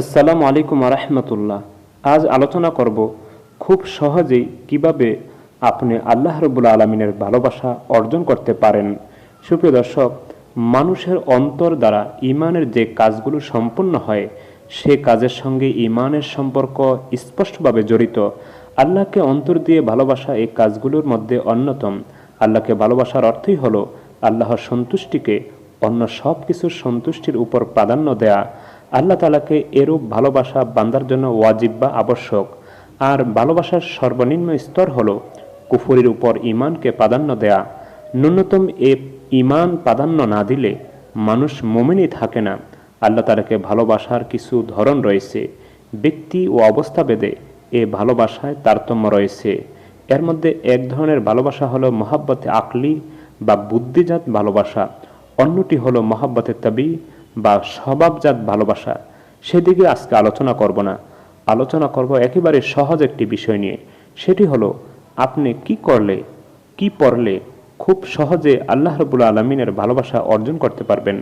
আসসালামু আলাইকুম রাহমাতুল্লাহ। আজ আলোচনা করব খুব সহজেই কিভাবে আপনি আল্লাহ রাব্বুল আলামিনের ভালোবাসা অর্জন করতে পারেন। সুপ্রিয় দর্শক, মানুষের অন্তর দ্বারা ঈমানের যে কাজগুলো সম্পন্ন হয় সে কাজের সঙ্গে ঈমানের সম্পর্ক স্পষ্টভাবে জড়িত। আল্লাহকে অন্তর দিয়ে ভালোবাসা এই কাজগুলোর মধ্যে অন্যতম। আল্লাহকে ভালোবাসার অর্থই হলো আল্লাহর সন্তুষ্টিকে অন্য সব কিছুর সন্তুষ্টির উপর প্রাধান্য দেয়া। আল্লাহ তাআলাকে এরূপ ভালোবাসা বান্দার জন্য ওয়াজিব বা আবশ্যক। আর ভালোবাসার সর্বনিম্ন স্তর হলো কুফরের উপর ঈমানকে প্রাধান্য দেয়া। ন্যূনতম এ ঈমান প্রাধান্য না দিলে মানুষ মুমিনই থাকে না। আল্লাহ তাআলাকে ভালোবাসার কিছু ধরন রয়েছে। ব্যক্তি ও অবস্থাভেদে এ ভালোবাসায় তারতম্য রয়েছে। এর মধ্যে এক ধরনের ভালোবাসা হলো মহাব্বতে আকলি বা বুদ্ধিজাত ভালোবাসা, অন্যটি হলো মহাব্বতে তাবি বা স্বভাবজাত ভালোবাসা। সেদিকে আজকে আলোচনা করব না, আলোচনা করব একেবারে সহজ একটি বিষয় নিয়ে। সেটি হলো আপনি কি করলে, কি পড়লে খুব সহজে আল্লাহ রাব্বুল আলামিনের ভালোবাসা অর্জন করতে পারবেন।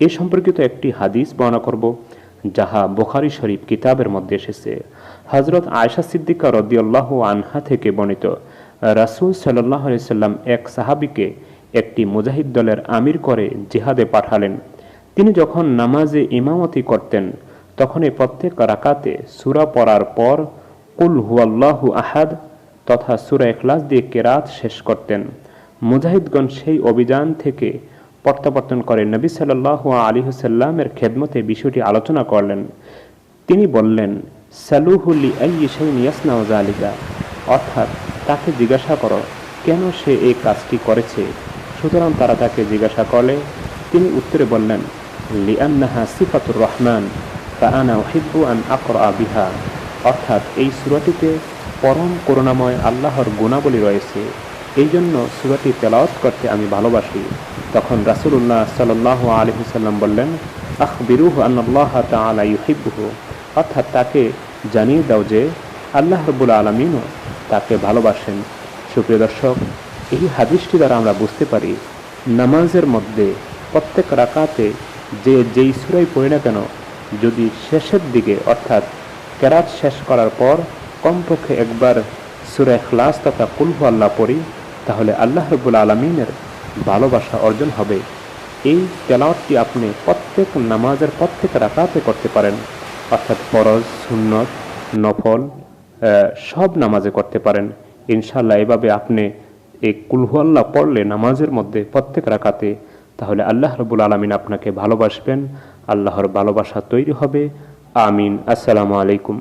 এ সম্পর্কিত একটি হাদিস বর্ণনা করব, যাহা বুখারী শরীফ কিতাবের মধ্যে এসেছে। হযরত আয়েশা সিদ্দিকা রাদিয়াল্লাহু আনহা থেকে বর্ণিত, রাসূল সাল্লাল্লাহু আলাইহি সাল্লাম এক সাহাবীকে একটি মুজাহিদ দলের আমির করে জিহাদে পাঠালেন। তিনি যখন নামাজে ইমামতি করতেন তখন এই প্রত্যেক রাকাতে সূরা পড়ার পর কুল হুয়াল্লাহু আহাদ তথা সূরা ইখলাস দিয়ে কেরাত শেষ করতেন। মুজাহিদগণ সেই অভিযান থেকে প্রত্যাবর্তন করে নবী সাল্লাল্লাহু আলাইহি ওয়াসাল্লামের খেদমতে বিষয়টি আলোচনা করলেন। তিনি বললেন, সালুহু লিআইয়ি শাইইন ইয়াসনাউ যালিকা, অর্থাৎ তাকে জিজ্ঞাসা করো কেন সে এই কাজটি করেছে। সুতরাং তারা তাকে জিজ্ঞাসা করলে তিনি উত্তরে বললেন, লিআন্নাহা সিফাতুর রহমান ফাআনা উহিব্বু আন আকরা বিহা, অর্থাৎ এই সূরাটিতে পরম করুণাময় আল্লাহর গুণাবলী রয়েছে, এই জন্য সূরাটি তেলাওয়াত করতে আমি ভালোবাসি। তখন রাসূলুল্লাহ সাল্লাল্লাহু আলাইহি ওয়াসাল্লাম বললেন, আখবিরুহু আন্নাল্লাহ তাআলা ইউহিব্বুহু, অর্থাৎ তাকে জানিয়ে দাও যে আল্লাহ রাব্বুল আলামিনও তাকে ভালোবাসেন। সুপ্রিয় দর্শক, এই হাদিসটি দ্বারা আমরা বুঝতে পারি নামাজের মধ্যে প্রত্যেক রাকাতে যেই সূরাই পড়ি না কেন, যদি শেষের দিকে অর্থাৎ কেরাত শেষ করার পর কমপক্ষে একবার সূরা ইখলাস তথা কুল হুয়াল্লাহ পড়ি, তাহলে আল্লাহ রাব্বুল আলামিনের ভালোবাসা অর্জন হবে। এই তেলাওয়াতটি আপনি প্রত্যেক নামাজের প্রত্যেক রাকাতে করতে পারেন, অর্থাৎ ফরজ, সুন্নত, নফল সব নামাজে করতে পারেন ইনশাআল্লাহ। এভাবে আপনি এই কুল হুয়াল্লাহ পড়লে নামাজের মধ্যে প্রত্যেক রাকাতে, তাহলে আল্লাহ রাব্বুল আলামিন আপনাকে ভালোবাসবেন, আল্লাহর ভালোবাসা তৈরি হবে। আমিন। আসসালামু আলাইকুম।